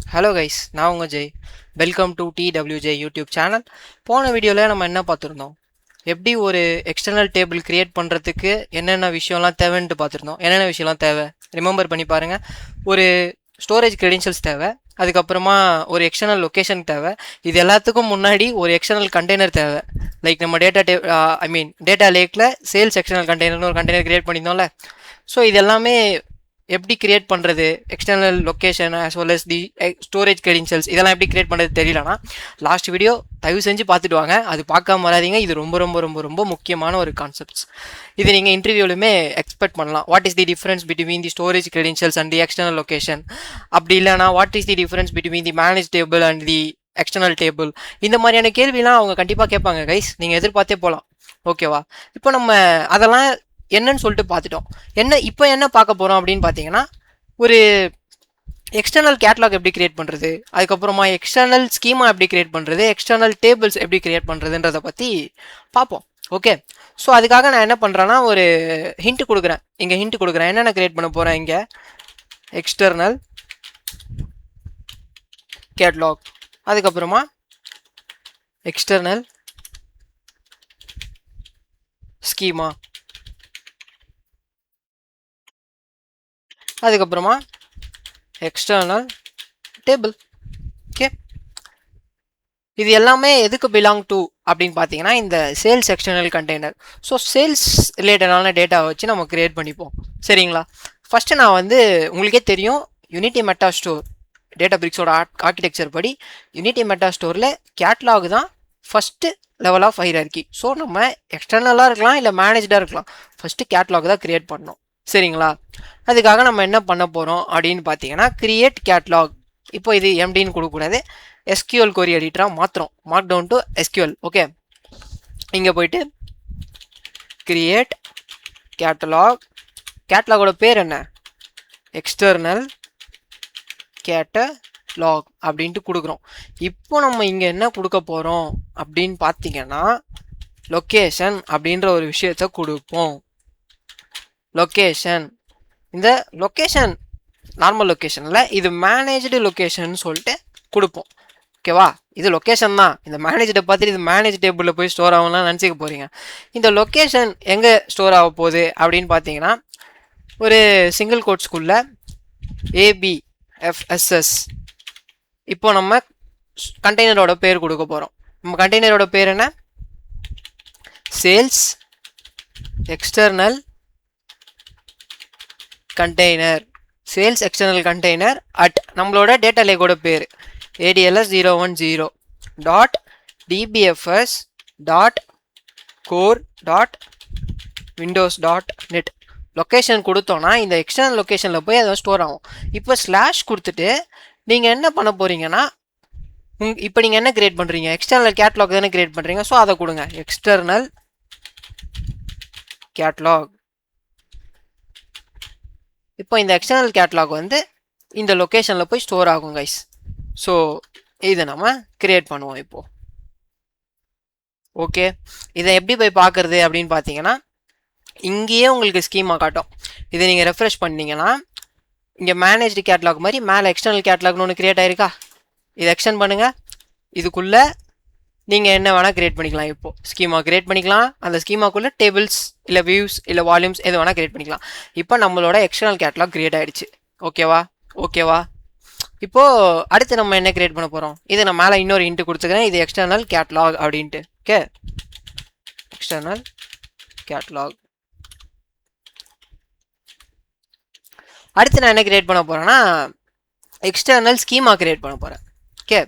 Hello guys, நான் உங்கள் Jai. Welcome to TWJ YouTube channel. போன வீடியோவில் நம்ம என்ன பார்த்துருந்தோம், எப்படி ஒரு எக்ஸ்டர்னல் டேபிள் கிரியேட் பண்ணுறதுக்கு என்னென்ன விஷயம்லாம் தேவைன்ட்டு பார்த்துருந்தோம். என்னென்ன விஷயம்லாம் தேவை ரிமெம்பர் பண்ணி பாருங்கள். ஒரு ஸ்டோரேஜ் க்ரெடென்ஷியல்ஸ் தேவை, அதுக்கப்புறமா ஒரு எக்ஸ்டர்னல் லொக்கேஷன் தேவை. இது எல்லாத்துக்கும் முன்னாடி ஒரு எக்ஸ்டர்னல் கண்டெய்னர் தேவை. லைக் நம்ம டேட்டா லேக்கில் சேல்ஸ் எக்ஸ்டர்னல் கண்டெய்னர்னு ஒரு கண்டெய்னர் கிரியேட் பண்ணியிருந்தோம்ல. ஸோ இது எல்லாமே எப்படி கிரியேட் பண்ணுறது, external location as well as தி ஸ்டோரேஜ் credentials இதெல்லாம் எப்படி கிரியேட் பண்ணுறது தெரியலனா லாஸ்ட் வீடியோ தயவு செஞ்சு பார்த்துட்டு வாங்க. அது பார்க்காம வராதிங்க. இது ரொம்ப ரொம்ப ரொம்ப ரொம்ப முக்கியமான ஒரு கான்செப்ட்ஸ். இது நீங்கள் இன்டர்வியூலுமே எக்ஸ்பெக்ட் பண்ணலாம். What is the difference between the storage credentials and the external location? அப்படி இல்லைனா what is the difference between the manage table and the external table? இந்த மாதிரியான கேள்விலாம் அவங்க கண்டிப்பாக கேட்பாங்க கைஸ். நீங்கள் எதிர்பார்த்தே போகலாம். ஓகேவா? இப்போ நம்ம அதெல்லாம் என்னன்னு சொல்லிட்டு பார்த்துட்டோம். இப்போ என்ன பார்க்க போகிறோம் அப்படின்னு பார்த்தீங்கன்னா, ஒரு எக்ஸ்டர்னல் கேட்லாக் எப்படி கிரியேட் பண்ணுறது, அதுக்கப்புறமா எக்ஸ்டர்னல் ஸ்கீமா எப்படி கிரியேட் பண்ணுறது, எக்ஸ்டர்னல் டேபிள்ஸ் எப்படி கிரியேட் பண்ணுறதுன்றதை பற்றி பார்ப்போம். ஓகே, ஸோ அதுக்காக நான் என்ன பண்ணுறேன்னா, ஒரு ஹிண்ட் கொடுக்குறேன். இங்கே ஹிண்ட் கொடுக்குறேன். என்னென்ன கிரியேட் பண்ண போகிறேன், இங்கே எக்ஸ்டர்னல் கேட்லாக், அதுக்கப்புறமா எக்ஸ்டர்னல் ஸ்கீமா, அதுக்கப்புறமா எக்ஸ்டர்னல் டேபிள். ஓகே, இது எல்லாமே எதுக்கு பிலாங் டு அப்படின்னு பார்த்தீங்கன்னா, இந்த sales external container. So sales ரிலேட்டடான டேட்டாவை வச்சு நம்ம கிரியேட் பண்ணிப்போம். சரிங்களா? ஃபஸ்ட்டு நான் உங்களுக்கே தெரியும், யூனிட்டி மெட்டா ஸ்டோர் டேட்டா பிரிக்ஸோட ஆர்கிடெக்சர் படி யூனிட்டி மெட்டா ஸ்டோரில் கேட்லாக் தான் first level of hierarchy. So நம்ம எக்ஸ்டர்னலாக இருக்கலாம், இல்லை மேனேஜ்டாக இருக்கலாம், ஃபஸ்ட்டு கேட்லாக் தான் கிரியேட் பண்ணணும். சரிங்களா? அதுக்காக நம்ம என்ன பண்ண போகிறோம் அப்படின்னு பார்த்தீங்கன்னா, கிரியேட் கேட்லாக். இப்போ இது எம்டின்னு கொடுக்கக்கூடாது, SQL கொரி எடிட்டராக மாத்திரம், markdown to SQL. Okay, இங்கே போயிட்டு கிரியேட் கேட்டலாக். கேட்லாகோட பேர் என்ன? எக்ஸ்டர்னல் கேட்டலாக் அப்படின்ட்டு கொடுக்குறோம். இப்போ நம்ம இங்கே என்ன கொடுக்க போகிறோம் அப்படின்னு பார்த்தீங்கன்னா, லொக்கேஷன் அப்படின்ற ஒரு விஷயத்த கொடுப்போம். லொக்கேஷன், இந்த லொக்கேஷன் நார்மல் லொக்கேஷனில் இது மேனேஜ்டு லொக்கேஷன் சொல்லிட்டு கொடுப்போம். ஓகேவா? இது லொக்கேஷன் தான். இந்த மேனேஜ்டை பார்த்துட்டு இது மேனேஜ் டேபிளில் போய் ஸ்டோர் ஆகலாம் நினச்சிக்க போகிறீங்க. இந்த லொக்கேஷன் எங்கே ஸ்டோர் ஆக போகுது அப்படின்னு பார்த்தீங்கன்னா, ஒரு சிங்கிள் கோட்ஸ்குள்ள ABFSS. இப்போ நம்ம கண்டெய்னரோட பேர் கொடுக்க போகிறோம். நம்ம கண்டெய்னரோட பேர் என்ன? Sales external container. Sales external container at நம்மளோட டேட்டா லேக்கோட பேர் ADLS010 dot DBFS dot core dot Windows dot net. Location கொடுத்தோன்னா இந்த எக்ஸ்டர்னல் லொக்கேஷனில் போய் அதை ஸ்டோர் ஆகும். இப்போ ஸ்லாஷ் கொடுத்துட்டு நீங்கள் என்ன பண்ண போகிறீங்கன்னா, இப்போ நீங்கள் என்ன கிரியேட் பண்ணுறீங்க? எக்ஸ்டர்னல் கேட்லாக் தானே கிரியேட் பண்ணுறீங்க. ஸோ அதை கொடுங்க, எக்ஸ்டர்னல் கேட்லாக். இப்போ இந்த எக்ஸ்டர்னல் கேட்லாக் இந்த லொக்கேஷனில் போய் ஸ்டோர் ஆகும் கைஸ். ஸோ இதை நம்ம கிரியேட் பண்ணுவோம் இப்போது. ஓகே, இதை எப்படி போய் பார்க்குறது அப்படின்னு பார்த்தீங்கன்னா, இங்கேயே உங்களுக்கு ஸ்கீமா காட்டும். இதை நீங்கள் ரெஃப்ரெஷ் பண்ணிங்கன்னா, இங்கே மேனேஜ்டு கேட்லாக் மாதிரி மேலே எக்ஸ்டர்னல் கேட்லாக்னு ஒன்று கிரியேட் ஆயிருக்கா? இதை எக்ஸ்டெண்ட் பண்ணுங்கள். இதுக்குள்ளே நீங்கள் என்ன வேணால் கிரியேட் பண்ணிக்கலாம். இப்போது ஸ்கீமா கிரியேட் பண்ணிக்கலாம். அந்த ஸ்கீமாக்குள்ளே டேபிள்ஸ் இல்லை வியூஸ் இல்லை வால்யூம்ஸ் எது வேணால் கிரியேட் பண்ணிக்கலாம். இப்போ நம்மளோட எக்ஸ்டர்னல் கேட்லாக் கிரியேட் ஆகிடுச்சு. ஓகேவா? இப்போது அடுத்து நம்ம என்ன கிரியேட் பண்ண போகிறோம்? இதை நான் மேலே இன்னொரு இன்ட்டு கொடுத்துக்கிறேன். இது எக்ஸ்டர்னல் கேட்லாக் அப்படின்ட்டு. Okay, external catalogue. அடுத்து நான் என்ன கிரியேட் பண்ண போகிறேன்னா, எக்ஸ்டர்னல் ஸ்கீமா கிரியேட் பண்ண போகிறேன். ஓகே,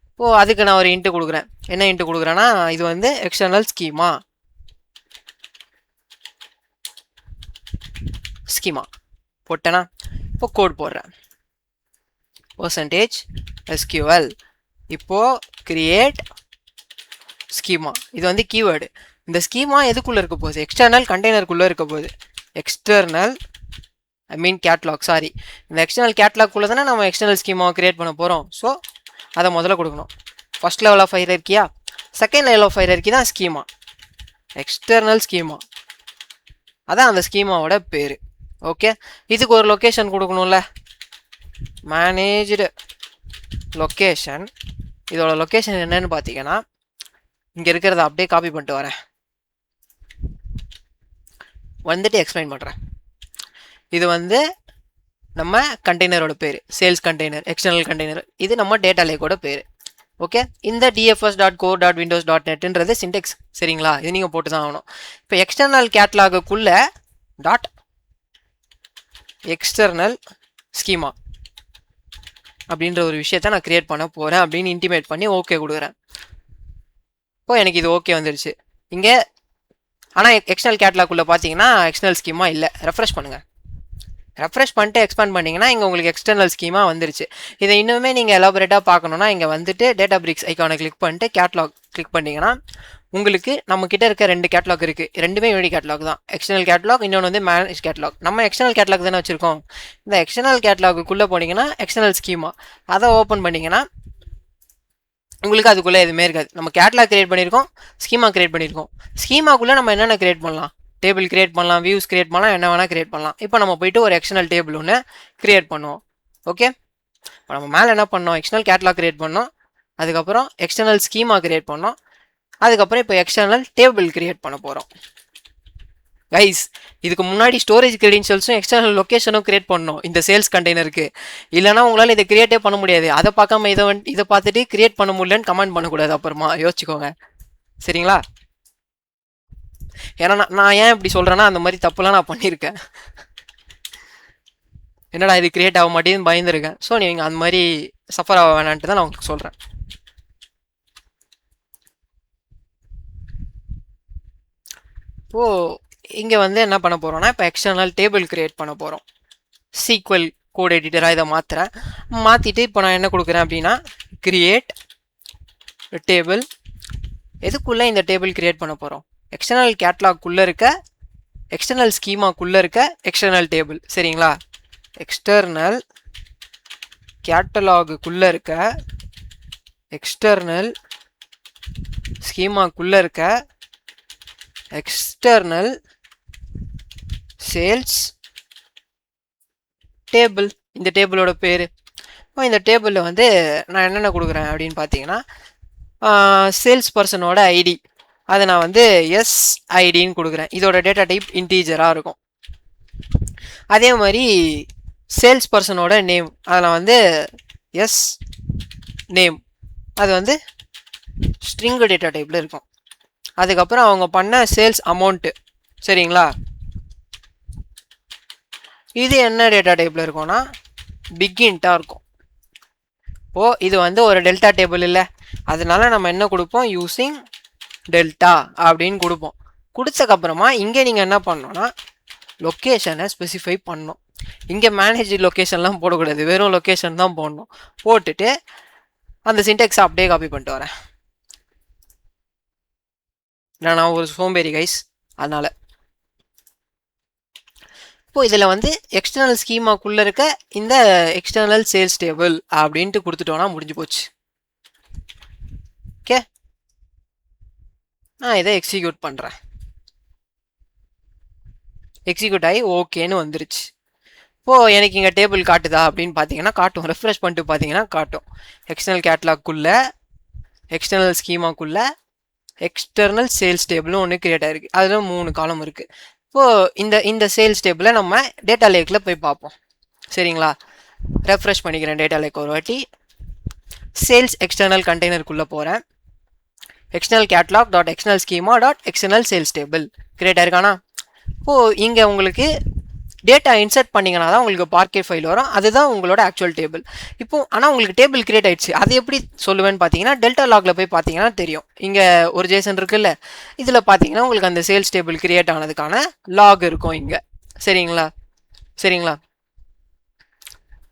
இப்போது அதுக்கு நான் ஒரு இன்ட்டு கொடுக்குறேன். என்ன இன்ட்டு கொடுக்குறேன்னா, இது எக்ஸ்டர்னல் ஸ்கீமா போட்டேன்னா, இப்போ கோட் போடுறேன், %SQL. இப்போது கிரியேட் ஸ்கீமா. இது கீவேர்டு. இந்த ஸ்கீமா எதுக்குள்ளே இருக்க போகுது? எக்ஸ்டர்னல் கண்டெய்னருக்குள்ளே இருக்க போகுது. எக்ஸ்டர்னல் கேட்லாக், சாரி, இந்த எக்ஸ்டர்னல் கேட்லாக்குள்ளே தானே நம்ம எக்ஸ்டர்னல் ஸ்கீமாவை கிரியேட் பண்ண போகிறோம். ஸோ அதை முதல்ல கொடுக்கணும். ஃபர்ஸ்ட் லெவல் ஆஃப் ஹைரார்கியா? செகண்ட் லெவல் ஆஃப் ஹைரார்கி தான் ஸ்கீமா, எக்ஸ்டர்னல் ஸ்கீமா. அதான் அந்த ஸ்கீமாவோட பேர். ஓகே, இதுக்கு ஒரு லொக்கேஷன் கொடுக்கணும்ல, மேனேஜ்டு லொக்கேஷன். இதோட லொக்கேஷன் என்னன்னு பார்த்தீங்கன்னா இங்கே இருக்கிறத அப்படியே காப்பி பண்ணிட்டு வரேன், வந்துட்டு எக்ஸ்பிளைன் பண்ணுறேன். இது வந்து நம்ம கண்டெய்னரோட பேர், சேல்ஸ் கண்டெய்னர், எக்ஸ்டர்னல் கண்டெய்னர். இது நம்ம டேட்டா லேக்கோட பேர். ஓகே, இந்த dfs.core.windows.netன்றது சின்டெக்ஸ். சரிங்களா, இது நீங்கள் போட்டு தான் ஆகணும். இப்போ எக்ஸ்டர்னல் கேட்லாகுக்குள்ள டாட் எக்ஸ்டர்னல் ஸ்கீமா அப்படின்ற ஒரு விஷயத்த நான் கிரியேட் பண்ண போகிறேன் அப்படின்னு இன்டிமேட் பண்ணி ஓகே கொடுக்குறேன். இப்போ எனக்கு இது ஓகே வந்துருச்சு இங்கே. ஆனால் எக்ஸ்டர்னல் கேட்லாக்குள்ளே பார்த்தீங்கன்னா எக்ஸ்டர்னல் ஸ்கீமா இல்லை. ரெஃப்ரெஷ் பண்ணுங்கள். ரெஃப்ரெஷ் பண்ணிட்டு எக்ஸ்பேண்ட் பண்ணிங்கன்னா இங்கே உங்களுக்கு எக்ஸ்டர்னல் ஸ்கீமா வந்துருச்சு. இதை இன்னுமே நீங்கள் எலாபரேட்டாக பார்க்கணுன்னா இங்கே வந்துட்டு டேட்டா பிரிக்ஸ் ஐக்கானை கிளிக் பண்ணிட்டு கேட்லாக் கிளிக் பண்ணிங்கன்னா உங்களுக்கு நம்மக்கிட்ட இருக்க 2 கேட்லாக் இருக்குது. ரெண்டுமே யூனிக் கேட்லாக் தான். எக்ஸ்டர்னல் கேட்லாக், இன்னொன்று வந்து மேனேஜ் கேட்லாக். நம்ம எக்ஸ்டர்னல் கேட்லாக் தானே வச்சுருக்கோம். இந்த எக்ஸ்டர்னல் கேட்லாக்குள்ளே போனீங்கன்னா எக்ஸ்டர்னல் ஸ்கீமா அதை ஓப்பன் பண்ணிங்கன்னா உங்களுக்கு அதுக்குள்ளே எதுவுமே இருக்காது. நம்ம கேட்லாக் கிரியேட் பண்ணியிருக்கோம், ஸ்கீமா கிரியேட் பண்ணியிருக்கோம். ஸ்கீமாக்குள்ளே நம்ம என்னென்ன கிரியேட் பண்ணலாம், டேபிள் கிரியேட் பண்ணலாம், வியூஸ் கிரியேட் பண்ணலாம், என்ன வேணால் கிரியேட் பண்ணலாம். இப்போ நம்ம போயிட்டு ஒரு எக்ஸ்டர்னல் டேபிள் ஒன்று கிரியேட் பண்ணுவோம். ஓகே, இப்போ நம்ம மேலே என்ன பண்ணோம், எக்ஸ்டர்னல் கேட்லாக் கிரியேட் பண்ணோம், அதுக்கப்புறம் எக்ஸ்டர்னல் ஸ்கீமா கிரியேட் பண்ணோம், அதுக்கப்புறம் இப்போ எக்ஸ்டர்னல் டேபிள் கிரியேட் பண்ண போகிறோம். கைஸ், இதுக்கு முன்னாடி ஸ்டோரேஜ் கிரெடென்ஷியல்ஸும் எக்ஸ்டர்னல் லொக்கேஷனும் கிரியேட் பண்ணணும் இந்த சேல்ஸ் கண்டெய்னருக்கு. இல்லைனா உங்களால் இதை கிரியேட்டே பண்ண முடியாது. அதை பார்க்காம இதை பார்த்துட்டு கிரியேட் பண்ண முடியலன்னு கமெண்ட் பண்ணக்கூடாது. அப்புறமா யோசிச்சுக்கோங்க, சரிங்களா? ஏன்னா நான் ஏன் இப்படி சொல்கிறேன்னா அந்த மாதிரி தப்புலாம் நான் பண்ணியிருக்கேன். என்னடா இது கிரியேட் ஆக மாட்டேன்னு பயந்துருக்கேன். ஸோ நீங்கள் அந்த மாதிரி சஃபர் ஆக வேணான்ட்டு தான் நான் உங்களுக்கு சொல்கிறேன். இப்போது இங்கே வந்து என்ன பண்ண போகிறோம்னா இப்போ எக்ஸ்டர்னல் டேபிள் கிரியேட் பண்ண போகிறோம். சீக்வல் கோட் எடிட்டராக இதை மாற்றுறேன். மாற்றிட்டு இப்போ நான் என்ன கொடுக்குறேன் அப்படின்னா கிரியேட் டேபிள். எதுக்குள்ளே இந்த டேபிள் கிரியேட் பண்ண போகிறோம், எக்ஸ்டர்னல் கேட்லாக்குள்ளே இருக்க எக்ஸ்டர்னல் ஸ்கீமாக்குள்ளே இருக்க எக்ஸ்டர்னல் டேபிள். சரிங்களா, எக்ஸ்டர்னல் கேட்டலாகுக்குள்ளே இருக்க எக்ஸ்டர்னல் ஸ்கீமாக்குள்ளே இருக்க எக்ஸ்டர்னல் சேல்ஸ் டேபிள். இந்த டேபிளோட பேர். இந்த டேபிளில் வந்து நான் என்னென்ன கொடுக்குறேன் அப்படின்னு பார்த்தீங்கன்னா சேல்ஸ் பர்சனோட ஐடி, அதை நான் வந்து SIDன்னு கொடுக்குறேன். இதோட டேட்டா டைப் இன்டீஜராக இருக்கும். அதே மாதிரி சேல்ஸ் பர்சனோட நேம், அதை நான் வந்து நேம், அது வந்து ஸ்ட்ரிங் டேட்டா டைப்பில் இருக்கும். அதுக்கப்புறம் அவங்க பண்ண சேல்ஸ் அமௌண்ட்டு. சரிங்களா, இது என்ன டேட்டா டைப்பில் இருக்கும்னா பிகின்ட்டாக இருக்கும். இது வந்து ஒரு டெல்டா டேபிள் இல்லை, அதனால நம்ம என்ன கொடுப்போம், யூஸிங் டெல்டா அப்படின்னு கொடுப்போம். கொடுத்ததுக்கப்புறமா இங்கே நீங்கள் என்ன பண்ணணும்னா லொக்கேஷனை ஸ்பெசிஃபை பண்ணணும். இங்கே மேனேஜ் லொக்கேஷன்லாம் போடக்கூடாது, வெறும் லொக்கேஷன் தான் போடணும். போட்டுட்டு அந்த சின்டெக்ஸை அப்படியே காப்பி பண்ணிட்டு வரேன். நான் ஒரு சோம்பேறி கைஸ், அதனால் இப்போது இதில் வந்து எக்ஸ்டர்னல் ஸ்கீமாக்குள்ளே இருக்க இந்த எக்ஸ்டர்னல் சேல்ஸ் டேபிள் அப்படின்ட்டு கொடுத்துட்டோன்னா முடிஞ்சு போச்சு. ஓகே, நான் இதை எக்ஸிக்யூட் பண்ணுறேன். எக்ஸிக்யூட் ஆகி ஓகேன்னு வந்துருச்சு. இப்போது எனக்கு இங்கே டேபிள் காட்டுதா அப்படின்னு பார்த்தீங்கன்னா காட்டும். ரெஃப்ரெஷ் பண்ணிட்டு பார்த்தீங்கன்னா காட்டும். எக்ஸ்டர்னல் கேட்லாக்குள்ளே எக்ஸ்டர்னல் ஸ்கீமாக்குள்ளே எக்ஸ்டர்னல் சேல்ஸ் டேபிளும் ஒன்று கிரியேட் ஆகிருக்கு. அதில் 3 காலம் இருக்குது. இப்போது இந்த சேல்ஸ் டேபிளை நம்ம டேட்டா லேக்கில் போய் பார்ப்போம். சரிங்களா, ரெஃப்ரெஷ் பண்ணிக்கிறேன் டேட்டா லேக் ஒரு வாட்டி. சேல்ஸ் எக்ஸ்டர்னல் கண்டெய்னருக்குள்ளே போகிறேன். External catalog dot external schema dot external sales table create ஆயிருக்கானா. இப்போது இங்கே உங்களுக்கு டேட்டா இன்சர்ட் பண்ணிங்கன்னா தான் உங்களுக்கு பார்க்கெட் ஃபைல் வரும். அதுதான் உங்களோட ஆக்சுவல் டேபிள். இப்போது ஆனால் உங்களுக்கு டேபிள் கிரியேட் ஆகிடுச்சு. அது எப்படி சொல்லுவேன்னு பார்த்தீங்கன்னா டெல்டா லாகில் போய் பார்த்தீங்கன்னா தெரியும். இங்கே ஒரு ஜேசன் இருக்குல்ல, இதில் பார்த்தீங்கன்னா உங்களுக்கு அந்த சேல்ஸ் டேபிள் கிரியேட் ஆனதுக்கான லாக் இருக்கும் இங்கே. சரிங்களா,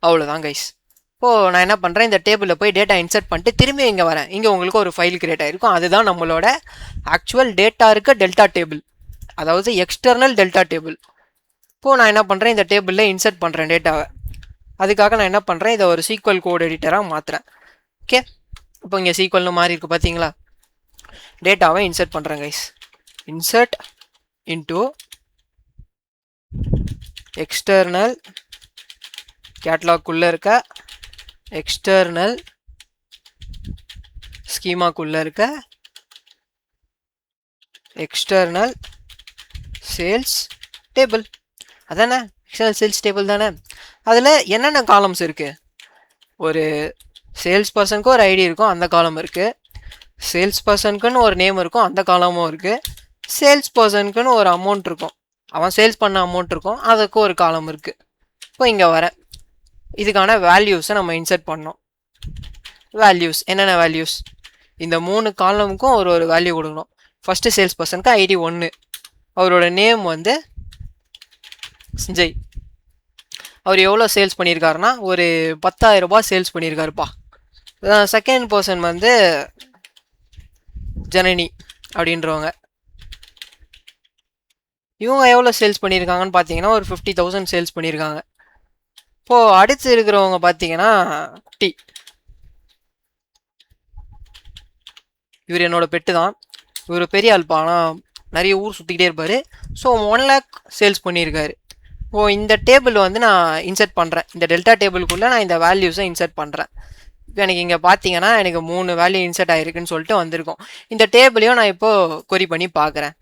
அவ்வளோதான் கைஸ். இப்போது நான் என்ன பண்ணுறேன், இந்த டேபிளில் போய் டேட்டா இன்சர்ட் பண்ணிட்டு திரும்பி இங்கே வரேன். இங்கே உங்களுக்கு ஒரு ஃபைல் கிரியேட் ஆகிருக்கும். அதுதான் நம்மளோட ஆக்சுவல் டேட்டா இருக்க டெல்டா டேபிள், அதாவது எக்ஸ்டர்னல் டெல்டா டேபிள். இப்போது நான் என்ன பண்ணுறேன், இந்த டேபிளில் இன்சர்ட் பண்ணுறேன் டேட்டாவை. அதுக்காக நான் என்ன பண்ணுறேன், இதை ஒரு சீக்வல் கோட் எடிட்டராக மாற்றுறேன். ஓகே, இப்போ இங்கே சீக்வல்னு மாறி இருக்குது பார்த்தீங்களா. டேட்டாவை இன்சர்ட் பண்ணுறேன் கைஸ். இன்சர்ட் இன்டு எக்ஸ்டர்னல் கேட்லாக்குள்ளே இருக்க எக்ஸ்டர்னல் ஸ்கீமாக்குள்ளே இருக்க எக்ஸ்டர்னல் சேல்ஸ் டேபிள். அதானே எக்ஸ்டர்னல் சேல்ஸ் டேபிள் தானே. அதில் என்னென்ன காலம்ஸ் இருக்குது? ஒரு சேல்ஸ் பர்சனுக்கு ஒரு ஐடி இருக்கும், அந்த காலம் இருக்குது. சேல்ஸ் பர்சனுக்குன்னு ஒரு நேம் இருக்கும், அந்த காலமும் இருக்குது. சேல்ஸ் பர்சனுக்குன்னு ஒரு அமௌண்ட் இருக்கும், அவன் சேல்ஸ் பண்ண அமௌண்ட் இருக்கும், அதுக்கு ஒரு காலம் இருக்குது. இப்போ இங்கே வர இதுக்கான வேல்யூஸை நம்ம இன்சர்ட் பண்ணோம். வேல்யூஸ் என்னென்ன வேல்யூஸ்? இந்த 3 காலமுக்கும் ஒரு வேல்யூ கொடுக்கணும். ஃபஸ்ட்டு சேல்ஸ் பர்சனுக்கு ஐடி 1, அவரோட நேம் வந்து சஞ்சய். அவர் எவ்வளோ சேல்ஸ் பண்ணியிருக்காருன்னா ஒரு 10,000 ரூபாய் சேல்ஸ் பண்ணியிருக்காருப்பா. செகண்ட் பர்சன் வந்து ஜனனி அப்படின்றவங்க. இவங்க எவ்வளோ சேல்ஸ் பண்ணியிருக்காங்கன்னு பார்த்தீங்கன்னா ஒரு 50,000 சேல்ஸ் பண்ணியிருக்காங்க. இப்போது அடுத்து இருக்கிறவங்க பார்த்தீங்கன்னா டி. இவர் என்னோட பெட்டு தான். இவர் பெரிய ஆள்பா, ஆனால் நிறைய ஊர் சுற்றிக்கிட்டே இருப்பார். ஸோ 1 lakh சேல்ஸ் பண்ணியிருக்காரு. ஓ, இந்த டேபிள் வந்து நான் இன்சர்ட் பண்ணுறேன். இந்த டெல்டா டேபிளுக்குள்ளே நான் இந்த வேல்யூஸை இன்சர்ட் பண்ணுறேன். இப்போ எனக்கு இங்கே பார்த்தீங்கன்னா எனக்கு 3 வேல்யூ இன்சர்ட் ஆகிருக்குன்னு சொல்லிட்டு வந்திருக்கோம். இந்த டேபிளையும் நான் இப்போது கொரி பண்ணி பார்க்குறேன்.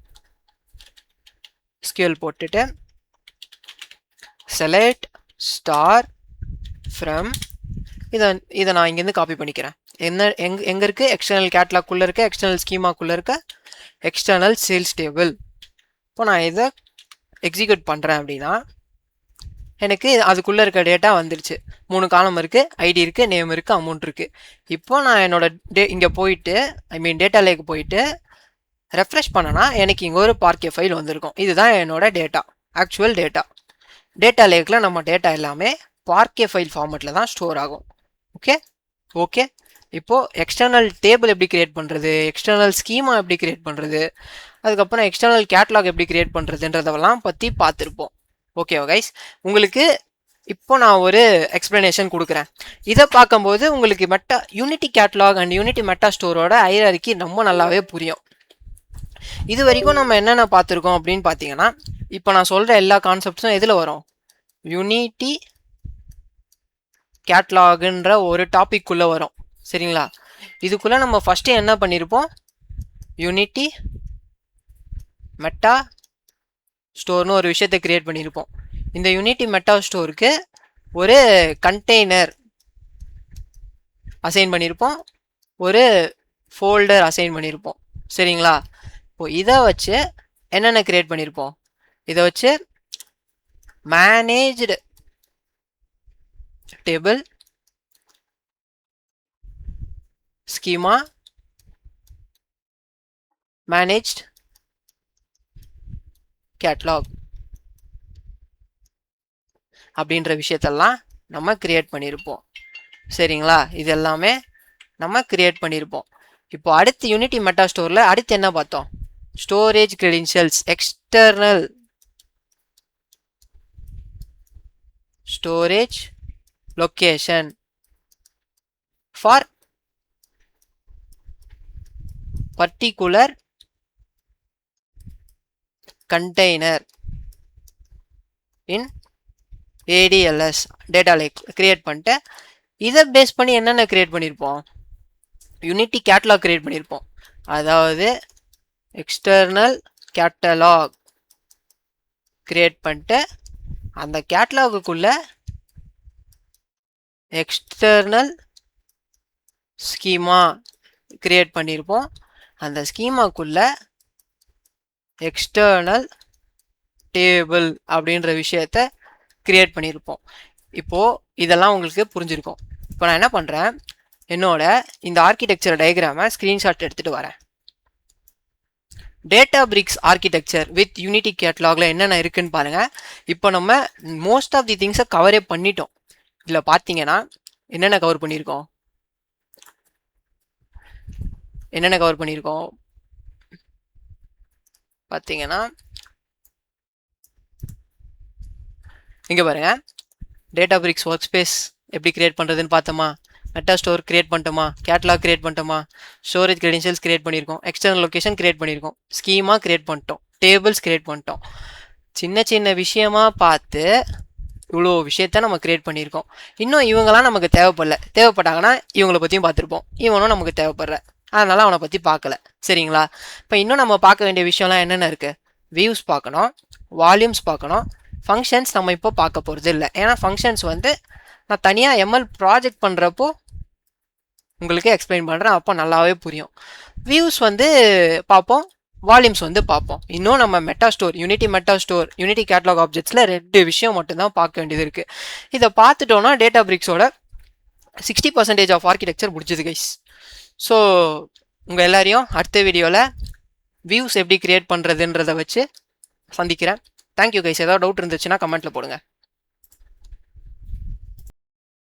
ஸ்கேல் போட்டுட்டு செலக்ட் ஸ்டார் ஃப்ரம் இதை நான் இங்கேருந்து காப்பி பண்ணிக்கிறேன். எங்கே இருக்குது? எக்ஸ்டர்னல் கேட்லாக்குள்ளே இருக்க, எக்ஸ்டர்னல் ஸ்கீமாக்குள்ளே இருக்க எக்ஸ்டர்னல் சேல்ஸ் டேபிள். இப்போ நான் இதை எக்ஸிக்யூட் பண்ணுறேன் அப்படின்னா எனக்கு அதுக்குள்ளே இருக்க டேட்டா வந்துடுச்சு. 3 காலம் இருக்குது, ஐடி இருக்குது, நேம் இருக்குது, அமௌண்ட் இருக்குது. இப்போ நான் என்னோட இங்கே போயிட்டு டேட்டா லேக்கு போயிட்டு ரெஃப்ரெஷ் பண்ணனா எனக்கு இங்கே ஒரு பார்க்கே ஃபைல் வந்திருக்கும். இதுதான் என்னோட டேட்டா, ஆக்சுவல் டேட்டா. டேட்டா லேக்கில் நம்ம டேட்டா எல்லாமே பார்க்கே ஃபைல் ஃபார்மேட்டில் தான் ஸ்டோர் ஆகும். ஓகே. இப்போது எக்ஸ்டர்னல் டேபிள் எப்படி க்ரியேட் பண்ணுறது, எக்ஸ்டர்னல் ஸ்கீமா எப்படி க்ரியேட் பண்ணுறது, அதுக்கப்புறம் எக்ஸ்டர்னல் கேட்லாக் எப்படி க்ரியேட் பண்ணுறதுன்றதெல்லாம் பற்றி பார்த்துருப்போம். ஓகேவா கைஸ்? உங்களுக்கு இப்போ நான் ஒரு எக்ஸ்ப்ளனேஷன் கொடுக்குறேன். இதை பார்க்கும்போது உங்களுக்கு யூனிட்டி கேட்லாக் அண்ட் யூனிட்டி மெட்டா ஸ்டோரோட ஹைரார்கி ரொம்ப நல்லாவே புரியும். இது வரைக்கும் நம்ம என்னென்ன பார்த்துருக்கோம் அப்படின்னு பார்த்தீங்கன்னா, இப்போ நான் சொல்கிற எல்லா கான்செப்ட்ஸும் எதில் வரும்? யூனிட்டி கேட்லாகுன்ற ஒரு டாபிக்குள்ளே வரும். சரிங்களா? இதுக்குள்ளே நம்ம ஃபஸ்ட்டு என்ன பண்ணியிருப்போம்? யூனிட்டி மெட்டா ஸ்டோர்னு ஒரு விஷயத்தை கிரியேட் பண்ணியிருப்போம். இந்த யூனிட்டி மெட்டா ஸ்டோருக்கு ஒரு கண்டெய்னர் அசைன் பண்ணியிருப்போம், ஒரு ஃபோல்டர் அசைன் பண்ணியிருப்போம். சரிங்களா? இப்போ இதை வச்சு என்னென்ன கிரியேட் பண்ணியிருப்போம்? இதை வச்சு managed table, schema, managed catalogue அப்படின்ற விஷயத்தெல்லாம் நம்ம கிரியேட் பண்ணியிருப்போம். சரிங்களா? இது எல்லாமே நம்ம கிரியேட் பண்ணியிருப்போம். இப்போ அடுத்து யூனிட்டி மெட்டா ஸ்டோரில் அடுத்து என்ன பார்த்தோம்? Storage credentials, external storage location for particular container in ADLS data lake create பண்ணிட்டு இதை பேஸ் பண்ணி என்னென்ன கிரியேட் பண்ணியிருப்போம்? யூனிட்டி கேட்லாக் கிரியேட் பண்ணியிருப்போம். அதாவது எக்ஸ்டர்னல் கேட்டலாக் கிரியேட் பண்ணிட்டு அந்த கேட்லாகுக்குள்ள எக்ஸ்டர்னல் ஸ்கீமா கிரியேட் பண்ணியிருப்போம். அந்த ஸ்கீமாக்குள்ள எக்ஸ்டர்னல் டேபிள் அப்படின்ற விஷயத்த கிரியேட் பண்ணியிருப்போம். இப்போது இதெல்லாம் உங்களுக்கு புரிஞ்சிருக்கும். இப்போ நான் என்ன பண்ணுறேன், என்னோட இந்த ஆர்கிடெக்சர் டயக்ராமை ஸ்க்ரீன்ஷாட் எடுத்துகிட்டு வரேன். டேட்டாபிரிக்ஸ் ஆர்கிடெக்சர் வித் யூனிட்டி கேட்லாகில் என்னென்ன இருக்குன்னு பாருங்கள். இப்போ நம்ம மோஸ்ட் ஆஃப் தி திங்ஸை கவரே பண்ணிட்டோம். இதில் பார்த்தீங்கன்னா என்னென்ன கவர் பண்ணியிருக்கோம் பார்த்தீங்கன்னா இங்கே பாருங்கள், டேட்டாபிரிக்ஸ் ஒர்க் ஸ்பேஸ் எப்படி கிரியேட் பண்ணுறதுன்னு பார்த்தோமா, மெட்டா ஸ்டோர் கிரியேட் பண்ணிட்டோமா, கேட்லாக் கிரியேட் பண்ணிட்டோமா, ஸ்டோரேஜ் கிரெடென்ஷியல்ஸ் கிரியேட் பண்ணியிருக்கோம், எக்ஸ்டர்னல் லொக்கேஷன் கிரியேட் பண்ணியிருக்கோம், ஸ்கீமா கிரியேட் பண்ணிட்டோம், டேபிள்ஸ் கிரியேட் பண்ணிட்டோம். சின்ன சின்ன விஷயமா பார்த்து இவ்வளோ விஷயத்த நம்ம கிரியேட் பண்ணியிருக்கோம். இன்னும் இவங்களாம் நமக்கு தேவைப்பட்டாங்கன்னா இவங்கள பற்றியும் பார்த்துருப்போம். இவனும் நமக்கு தேவைப்படுற அதனால் அவனை பற்றி பார்க்கல. சரிங்களா? இப்போ இன்னும் நம்ம பார்க்க வேண்டிய விஷயம்லாம் என்னென்ன இருக்குது? வியூஸ் பார்க்கணும், வால்யூம்ஸ் பார்க்கணும், ஃபங்க்ஷன்ஸ் நம்ம இப்போ பார்க்க போகிறது இல்லை. ஏன்னா ஃபங்க்ஷன்ஸ் வந்து நான் தனியாக எம்எல் ப்ராஜெக்ட் பண்ணுறப்போ உங்களுக்கு எக்ஸ்பிளைன் பண்ணுறேன், அப்போ நல்லாவே புரியும். வியூஸ் வந்து பார்ப்போம், வால்யூம்ஸ் வந்து பார்ப்போம். இன்னும் நம்ம மெட்டா ஸ்டோர், யூனிட்டி கேட்டலாக் ஆப்ஜெக்ட்ஸில் 2 விஷயம் மட்டும்தான் பார்க்க வேண்டியது இருக்குது. இதை பார்த்துட்டோன்னா டேட்டா பிரிக்ஸோட 60% ஆஃப் ஆர்கிடெக்சர் முடிஞ்சது கைஸ். ஸோ உங்கள் எல்லாரையும் அடுத்த வீடியோவில் வியூஸ் எப்படி கிரியேட் பண்ணுறதுன்றதை வச்சு சந்திக்கிறேன். Thank you guys. ஏதாவது டவுட் இருந்துச்சுன்னா கமெண்ட்டில் போடுங்க.